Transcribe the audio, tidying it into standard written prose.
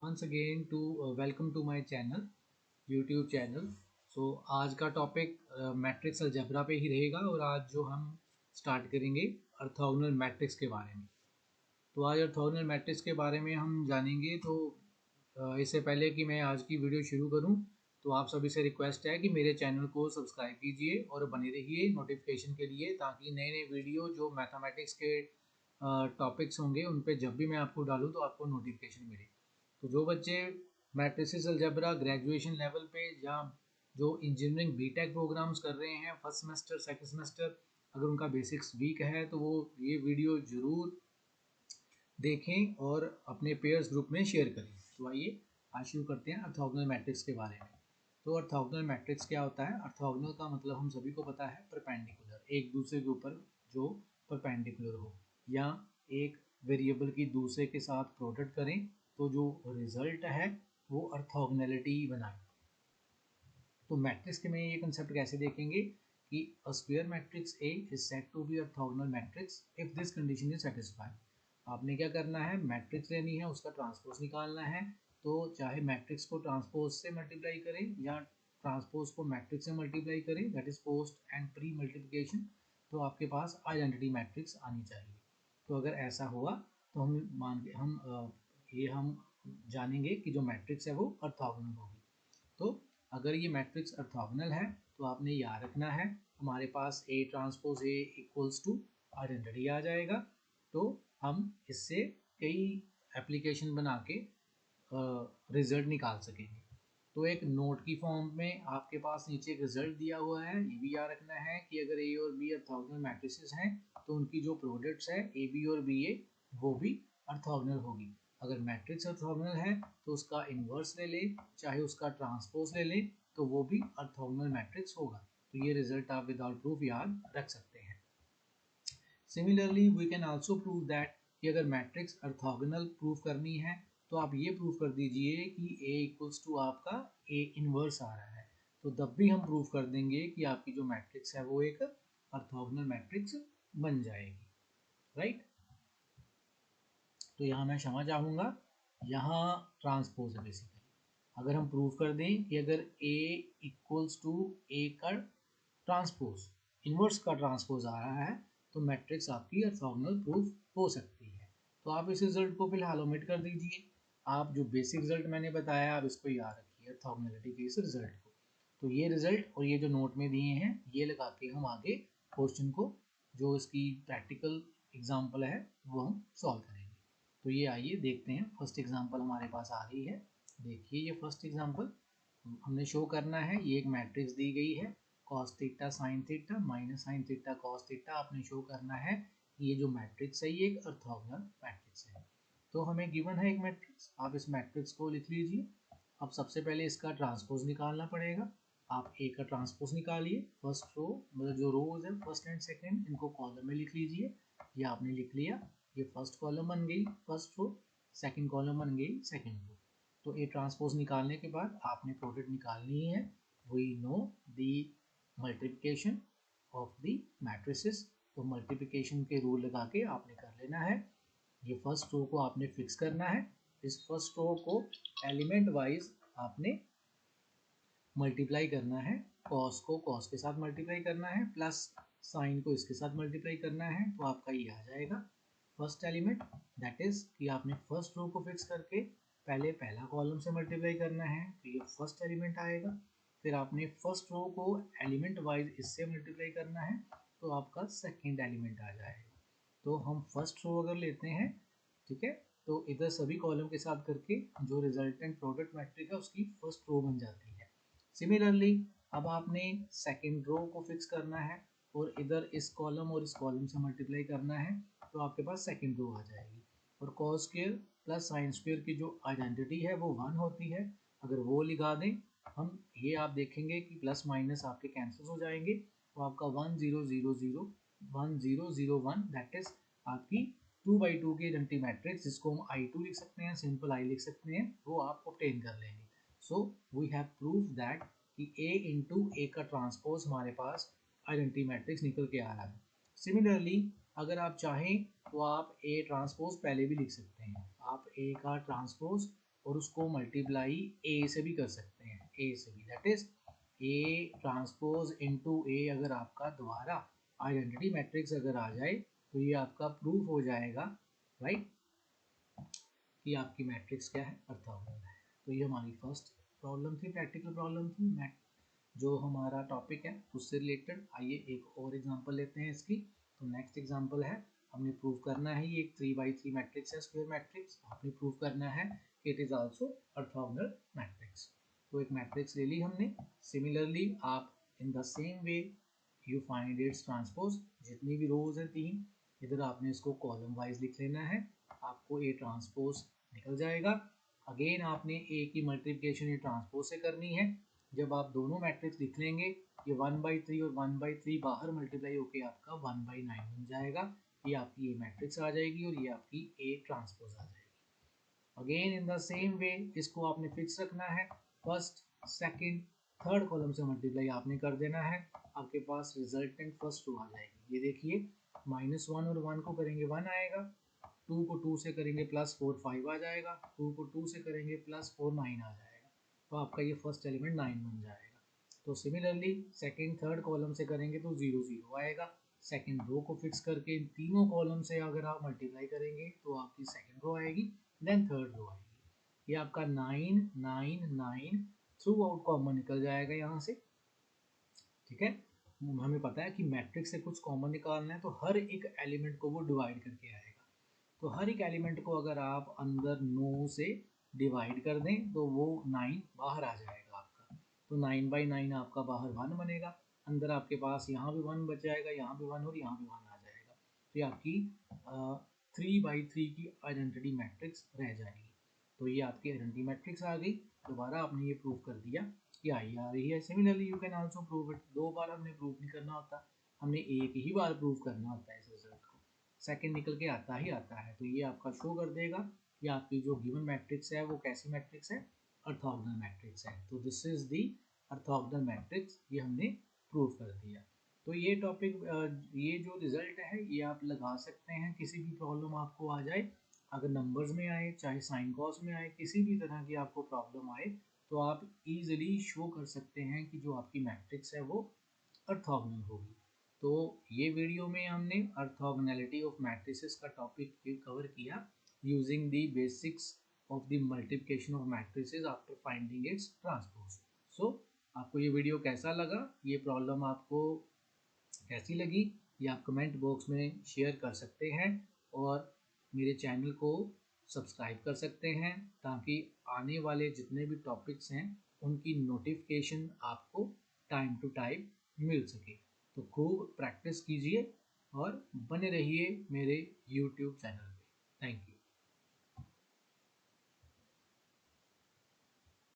once again to welcome to my channel, YouTube channel. आज का topic matrix algebra पे ही रहेगा और आज जो हम स्टार्ट करेंगे ऑर्थोगोनल मैट्रिक्स के बारे में। तो आज ऑर्थोगोनल मैट्रिक्स के बारे में हम जानेंगे। तो इससे पहले कि मैं आज की वीडियो शुरू करूं, तो आप सभी से रिक्वेस्ट है कि मेरे चैनल को सब्सक्राइब कीजिए और बने रहिए नोटिफिकेशन के लिए, ताकि नए नए वीडियो जो मैथमेटिक्स के टॉपिक्स होंगे उन पे जब भी मैं आपको डालूं तो आपको नोटिफिकेशन मिले। तो जो बच्चे मैट्रिसेस अलजेब्रा ग्रेजुएशन लेवल पे या जो इंजीनियरिंग बीटेक प्रोग्राम्स कर रहे हैं फर्स्ट सेमेस्टर सेकंड सेमेस्टर, अगर उनका बेसिक्स वीक है तो वो ये वीडियो ज़रूर देखें और अपने पेयर्स ग्रुप में शेयर करें। तो आइए आज शुरू करते हैं ऑर्थोगोनल मैट्रिक्स के बारे में। तो ऑर्थोगोनल मैट्रिक्स क्या होता है? ऑर्थोगोनल का मतलब हम सभी को पता है परपेंडिकुलर, एक दूसरे के ऊपर जो परपेंडिकुलर हो, या एक वेरिएबल की दूसरे के साथ प्रोडक्ट करें तो जो रिजल्ट है वो ऑर्थोगोनैलिटी बनाए। तो मैट्रिक्स के में ये कंसेप्ट कैसे देखेंगे कि a square matrix A is said to be orthogonal matrix if this condition is satisfied. आपने क्या करना है, मैट्रिक्स लेनी है, उसका ट्रांसपोज निकालना है। तो चाहे मैट्रिक्स को ट्रांसपोज से मल्टीप्लाई करें या ट्रांसपोज को मैट्रिक्स से मल्टीप्लाई करें, that is post and pre multiplication, तो आपके पास आइडेंटिटी मैट्रिक्स आनी चाहिए। तो अगर ऐसा हुआ तो हम जानेंगे कि जो मैट्रिक्स है वो ऑर्थोगोनल होगी। तो अगर ये मैट्रिक्स ऑर्थोगोनल है तो आपने याद रखना है हमारे पास A transpose A equals to identity आ जाएगा। तो हम इससे कई एप्लीकेशन बना के रिजल्ट निकाल सकेंगे। तो एक नोट की फॉर्म में आपके पास नीचे एक रिजल्ट दिया हुआ है। ये भी याद रखना है कि अगर ए और बी ऑर्थोगोनल मैट्रिसेस हैं तो उनकी जो प्रोडक्ट्स है ए बी और बी ए वो भी ऑर्थोगोनल होगी। अगर मैट्रिक्स ऑर्थोगोनल है तो उसका इन्वर्स ले लें, चाहे उसका ट्रांसपोज ले लें, तो वो भी ऑर्थोगोनल मैट्रिक्स होगा। तो ये रिजल्ट आप विदाउट प्रूफ याद रख सकते हैं। Similarly we can also prove that कि अगर मैट्रिक्स ऑर्थोगोनल प्रूव करनी है तो आप ये प्रूव कर दीजिए कि A इक्वल्स टू आपका A इनवर्स आ रहा है, तो तब भी हम प्रूव कर देंगे कि आपकी जो मैट्रिक्स है वो एक ऑर्थोगोनल मैट्रिक्स बन जाएगी, राइट। तो यहाँ मैं क्षमा चाहूँगा, यहाँ ट्रांसपोज है बेसिकली। अगर हम प्रूव कर दें कि अगर A इक्वल्स टू A का ट्रांसपोज, इनवर्स का ट्रांसपोज आ रहा है, तो मैट्रिक्स आपकी ऑर्थोगोनल प्रूफ हो सकती है। तो आप इस रिजल्ट को फिलहाल ओमिट कर दीजिए। आप जो बेसिक रिजल्ट मैंने बताया आप इसको याद रखिए, ऑर्थोगोनैलिटी के इस रिजल्ट को। तो ये रिजल्ट और ये जो नोट में दिए हैं ये लगा के हम आगे क्वेश्चन को, जो इसकी प्रैक्टिकल एग्जाम्पल है, वो हम सॉल्व करेंगे। तो ये आइए देखते हैं, फर्स्ट एग्जाम्पल हमारे पास आ रही है। देखिए ये फर्स्ट एग्जाम्पल हमने शो करना है। ये एक मैट्रिक्स दी गई है, cos theta sine theta minus sine theta cos theta. आपने शो करना है कि ये जो मैट्रिक्स है ये एक ऑर्थोगोनल मैट्रिक्स है। तो हमें गिवन है एक मैट्रिक्स, आप इस मैट्रिक्स को लिख लीजिए। अब सबसे पहले इसका ट्रांसपोज निकालना पड़ेगा। आप ए का ट्रांसपोज निकालिए। फर्स्ट रो, मतलब जो रोज है फर्स्ट एंड सेकंड, इनको कॉलम में लिख लीजिए। ये आपने लिख लिया, ये फर्स्ट कॉलम बन गई फर्स्ट रो, सेकंड कॉलम बन गई सेकंड रो। तो ए ट्रांसपोज निकालने के बाद आपने प्रोडक्ट निकालनी है। We know the multiplication of the matrices, तो मल्टीप्लिकेशन के रूल लगा के आपने कर लेना है। ये फर्स्ट रो को आपने फिक्स करना है। इस फर्स्ट रो को एलिमेंट वाइज आपने मल्टीप्लाई करना है। कॉस को कॉस के साथ मल्टीप्लाई करना है, प्लस साइन को इसके साथ मल्टीप्लाई करना है, तो आपका ये आ जाएगा फर्स्ट एलिमेंट। दैट इज कि आपने फर्स्ट रो को फिक्स करके पहले पहला कॉलम से मल्टीप्लाई करना है, तो ये फर्स्ट एलिमेंट आएगा। फिर आपने फर्स्ट रो को एलिमेंट वाइज इससे मल्टीप्लाई करना है, तो आपका सेकेंड एलिमेंट आ जाएगा। तो हम फर्स्ट रो अगर लेते हैं, ठीक है, तो इधर सभी कॉलम के साथ करके जो रिजल्टेंट प्रोडक्ट मैट्रिक्स है उसकी फर्स्ट रो बन जाती है। सिमिलरली अब आपने सेकेंड रो को फिक्स करना है और इधर इस कॉलम और इस कॉलम से मल्टीप्लाई करना है, तो आपके पास सेकेंड रो आ जाएगी। और cos square plus sine square की जो आइडेंटिटी है वो 1 होती है। अगर वो लिखा दें हम, ये आप देखेंगे कि प्लस माइनस आपके कैंसिल हो जाएंगे, तो आपका 1 0 0 0 1 0 0 1, दैट इज आपकी 2/2 की आइडेंटिटी मैट्रिक्स, जिसको हम I2 लिख सकते हैं, सिंपल I लिख सकते हैं, वो आप ऑब्टेन कर लेंगे। So we have prove that कि A इंटू ए का ट्रांसपोज हमारे पास आइडेंटिटी मैट्रिक्स निकल के आ रहा है। सिमिलरली अगर आप चाहें तो आप A ट्रांसपोज पहले भी लिख सकते हैं। आप A का ट्रांसपोज और उसको मल्टीप्लाई ए से भी कर सकते हैं, ए से भी, that is A transpose into A. अगर आपका दोबारा आइडेंटिटी मैट्रिक्स अगर आ जाए तो ये आपका प्रूफ हो जाएगा, राइट, कि आपकी मैट्रिक्स क्या है, ऑर्थोगोनल है। तो ये हमारी फर्स्ट प्रॉब्लम थी, प्रैक्टिकल प्रॉब्लम थी, जो हमारा टॉपिक है उससे रिलेटेड। आइए एक और एग्जांपल लेते हैं इसकी। तो नेक्स्ट एग्जांपल है, हमने प्रूव करना है ये एक 3x3 मैट्रिक्स है, स्क्वायर मैट्रिक्स। आपने प्रूव करना है कि it is also orthogonal matrix. तो एक मैट्रिक्स ले ली हमने। सिमिलरली आप in the same way you find its transpose. जितनी भी रोज हैं 3, इधर आपने इसको कॉलम वाइज लिख लेना है, आपको ए ट्रांसपोज निकल जाएगा। अगेन आपने ए की मल्टीप्लिकेशन ये ट्रांसपोज से करनी है। जब आप दोनों मैट्रिक्स लिख लेंगे, ये 1/3 और 1/3 बाहर मल्टीप्लाई होके आपका 1/9 बन जाएगा। ये आपकी ए मैट्रिक्स आ जाएगी और ये आपकी ए ट्रांसपोज आ जाएगी। Again in the same way इसको आपने फिक्स रखना है, फर्स्ट सेकंड थर्ड कॉलम से मल्टीप्लाई आपने कर देना है, आपके पास रिजल्टेंट फर्स्ट रो आ जाएगी। ये देखिए, -1 और 1 को करेंगे 1 आएगा, 2 को 2 से करेंगे +4 5 आ जाएगा, 2 को 2 से करेंगे +4 9 आ जाएगा। तो आपका ये फर्स्ट एलिमेंट 9 बन जाएगा। तो सिमिलरली सेकंड थर्ड कॉलम से करेंगे तो 0 0 आएगा। सेकंड रो को फिक्स करके इन तीनों कॉलम से अगर आप मल्टीप्लाई करेंगे तो आपकी सेकंड रो आएगी, देन थर्ड रो आएगी। ये आपका 9 9 9 थ्रू आउट कॉमन निकल जाएगा यहाँ से, ठीक है। हमें पता है कि मैट्रिक्स से कुछ कॉमन निकालना है, तो हर एक एलिमेंट को वो डिवाइड करके आएगा। तो हर एक एलिमेंट को अगर आप अंदर 9 से डिवाइड कर दें तो वो 9 बाहर आ जाएगा आपका। तो 9/9 आपका बाहर 1 बनेगा, अंदर आपके पास यहाँ भी 1 बच जाएगा, यहाँ भी 1 और यहाँ भी 1 आ जाएगा। तो ये आपकी 3/3 की आइडेंटिटी मैट्रिक्स रह जाएगी। तो ये आपकी आइडेंटिटी मैट्रिक्स आ गई। दोबारा आपने ये प्रूव कर दिया कि आई आ रही है। Similarly you can also prove it. 2 बार हमने प्रूव नहीं करना होता, हमने एक ही बार प्रूव करना होता है इस रिजल्ट को, सेकंड निकल के आता ही आता है। तो ये आपका शो कर देगा कि आपकी जो गिवन मैट्रिक्स है वो कैसी मैट्रिक्स है, ऑर्थोगोनल मैट्रिक्स है। तो this is the orthogonal matrix, ये हमने प्रूव कर दिया। तो ये टॉपिक, ये जो रिजल्ट है ये आप लगा सकते हैं किसी भी प्रॉब्लम आपको आ जाए, अगर नंबर्स में आए चाहे साइन कॉस में आए, किसी भी तरह की आपको प्रॉब्लम आए तो आप इजीली शो कर सकते हैं कि जो आपकी मैट्रिक्स है वो ऑर्थोगोनल होगी। तो ये वीडियो में हमने ऑर्थोगोनैलिटी ऑफ मैट्रिसेस का टॉपिक कवर किया using the basics of the multiplication of matrices after finding its transpose. So आपको ये वीडियो कैसा लगा, ये प्रॉब्लम आपको कैसी लगी, ये आप कमेंट बॉक्स में शेयर कर सकते हैं और मेरे चैनल को सब्सक्राइब कर सकते हैं ताकि आने वाले जितने भी टॉपिक्स हैं उनकी नोटिफिकेशन आपको टाइम टू टाइम मिल सके। तो खूब प्रैक्टिस कीजिए और बने रहिए मेरे YouTube चैनल पे। Thank you.